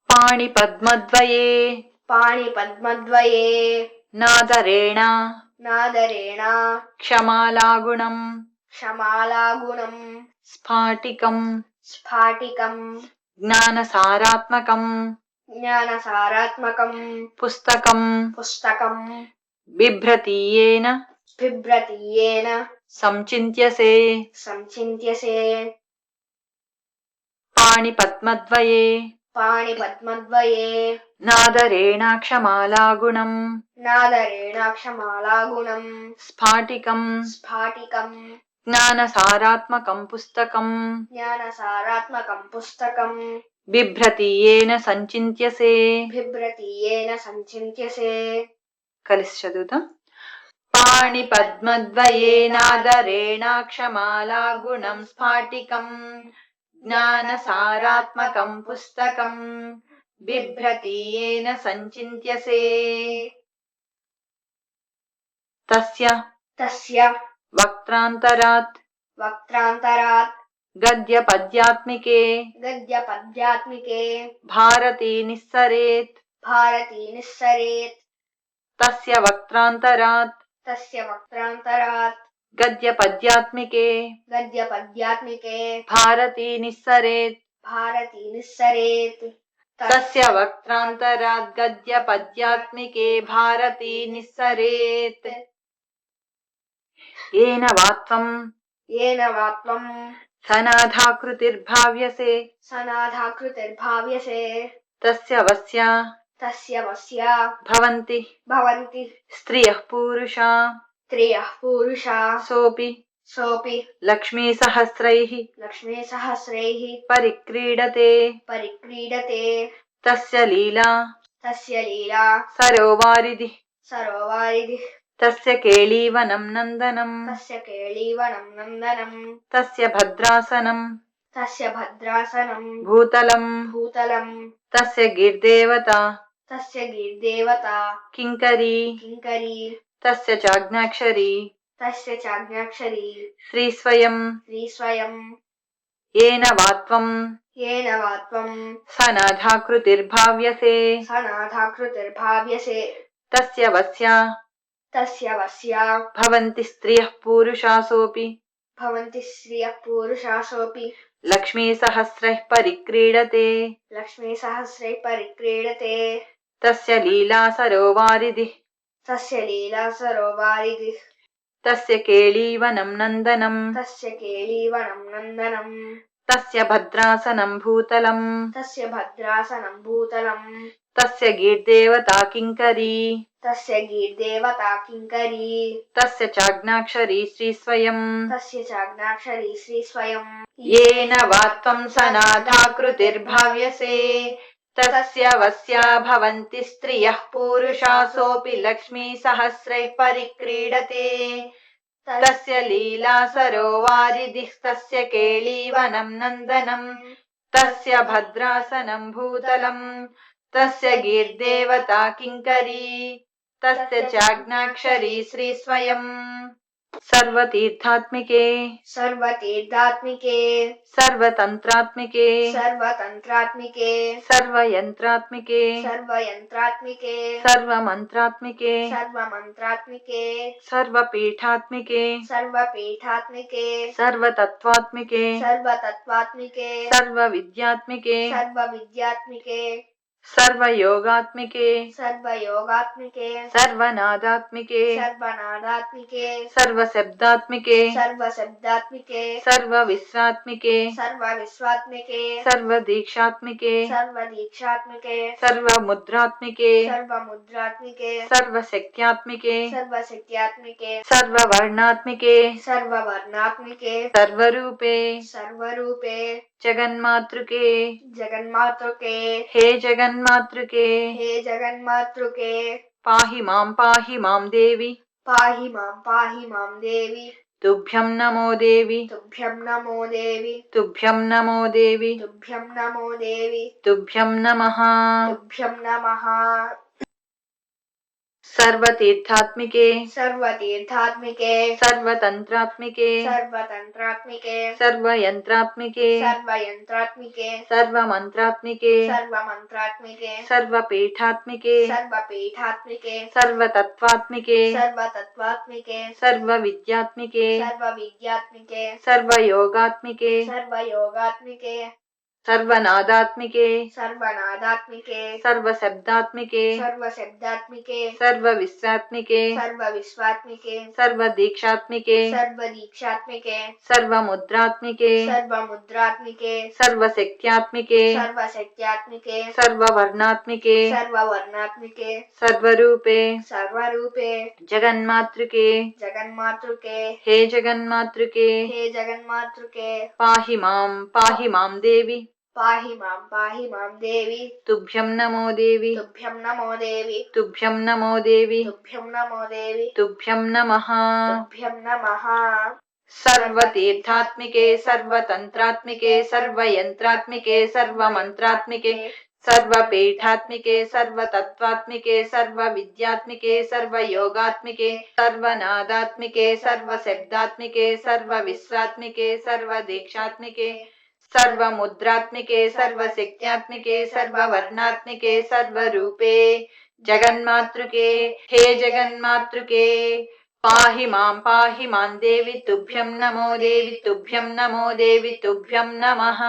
पाणिपद्मद्वये पाणिपद्मद्वये नादरेण क्षमालागुणम् स्फाटिकम् ज्ञानसारात्मकम् पुस्तकम् बिभ्रतीयेन संचिन्त्यसे पाणिपद्मद्वये नादरेण क्षमालागुणम् स्फाटिकम् ज्ञानसारात्मकम् पुस्तकम् बिभ्रतीयेन संचिन्त्यसे కలిసి చదువుతాం. పాణిపద్మద్వయేనాదరేణ క్షమాలాగుణం స్ఫాటికం జ్ఞానసారాత్మకం పుస్తకం బిభ్రతీయేన సంచింత్యసే. తస్య వక్త్రాంతరాత్ గద్యపద్యాత్మికే భారతీ నిస్సరేత్. తస్య వక్త్రాంతరాత్ గద్యపద్యాత్మికే భారతీ నిస్సరేత్. తస్య వక్త్రాంతరాత్ గద్యపద్యాత్మికే భారతీ నిస్సరేత్. ఏన వాత్వం సనాథాకృతిర్భావ్యసే తస్య వస్య భవంతి స్త్రియః పురుషా సోపి లక్ష్మీసహస్రైః పరిక్రీడతే. తస్య లీలా సరోవారిధిః తస్య కేళీవనం నందనం తస్య భద్రాసనం భూతలం తస్య గిర్దేవతా కింకరీ తస్య చాజ్ఞాక్షరీ శ్రీస్వయం. ఏన వాత్వం సనాథాకృతిర్భావ్యసే తస్య వస్య భవంతి స్త్రియః పురుషాసోపి లక్ష్మీసహస్రైః పరిక్రీడతే. తస్య లీలా సరోవారిధిః తస్య కేళీవనం నందనం తస్య భద్రాసనం భూతలం తస్య గిర్దేవతా కింకరీ తస్య చాజ్ఞాక్షరీ శ్రీస్వయం. ఏన వాత్వం సనాథాకృతిర్భావ్యసే తస్య వస్య భవంతి స్త్రియః పురుషాసోపి లక్ష్మీసహస్రైః పరిక్రీడతే. తస్య లీలా సరోవారిధిః తస్య కేళీవనం నందనం తస్య భద్రాసనం భూతలం తస్య గిర్దేవతా కింకరీ తస్య చాజ్ఞాక్షరీ శ్రీస్వయం. సర్వతీర్థాత్మికే సర్వతంత్రాత్మికే సర్వయంత్రాత్మికే సర్వమంత్రాత్మికే సర్వపీఠాత్మికే సర్వతత్వాత్మికే సర్వవిద్యాత్మికే సర్వయోగాత్మికే సర్వనాదాత్మికే సర్వశబ్దాత్మికే సర్వవిశ్వాత్మికే సర్వదీక్షాత్మికే సర్వముద్రాత్మికే సర్వశక్త్యాత్మికే సర్వవర్ణాత్మికే సర్వరూపే జగన్మాతృకే హే జగన్మాతృకే పాహి మాం దేవి తుభ్యం నమో దేవి తుభ్యం నమః. सर्वतीर्थात्मिके सर्वतीर्थात्मिके सर्वतन्त्रात्मिके सर्वतन्त्रात्मिके सर्वयन्त्रात्मिके सर्वयन्त्रात्मिके सर्वमन्त्रात्मिके सर्वमन्त्रात्मिके सर्वपीठात्मिके सर्वपीठात्मिके सर्वतत्त्वात्मिके सर्वतत्त्वात्मिके सर्वविद्यात्मिके सर्वविद्यात्मिके सर्वयोगात्मिके सर्वयोगात्मिके सर्वनादात्मिके सर्वनादात्मिके सर्वशब्दात्मिके सर्वशब्दात्मिके सर्वविश्वात्मिके सर्वविश्वात्मिके सर्वदीक्षात्मिके सर्वदीक्षात्मिके सर्वमुद्रात्मिके सर्वमुद्रात्मिके सर्वशक्त्यात्मिके सर्वशक्त्यात्मिके सर्ववर्णात्मिके सर्ववर्णात्मिके सर्वरूपे सर्वरूपे जगन्मातृके जगन्मातृके हे जगन्मातृके हे जगन्मातृके पाहि मां देवी पाहि मां देवी तुभ्यं नमो देवी तुभ्यं नमो देवी तुभ्यं नमो देवी तुभ्यं नमो देवी तुभ्यं नमः तुभ्यं नमः सर्वतीर्थात्मिके सर्वतन्त्रात्मिके सर्वयन्त्रात्मिके सर्वमन्त्रात्मिके सर्वपीठात्मिके सर्वतत्त्वात्मिके सर्वविद्यात्मिके सर्वयोगात्मिके सर्वनादात्मिके सर्वशब्दात्मिके सर्वविश्वात्मिके सर्वदीक्षात्मिके सर्वमुद्रात्मिके सर्वशक्त्यात्मिके सर्ववर्णात्मिके सर्वरूपे जगन्मातृके हे जगन्मातृके पाहि मां देवी तुभ्यं नमो देवी तुभ्यं नमो देवी तुभ्यं नमः।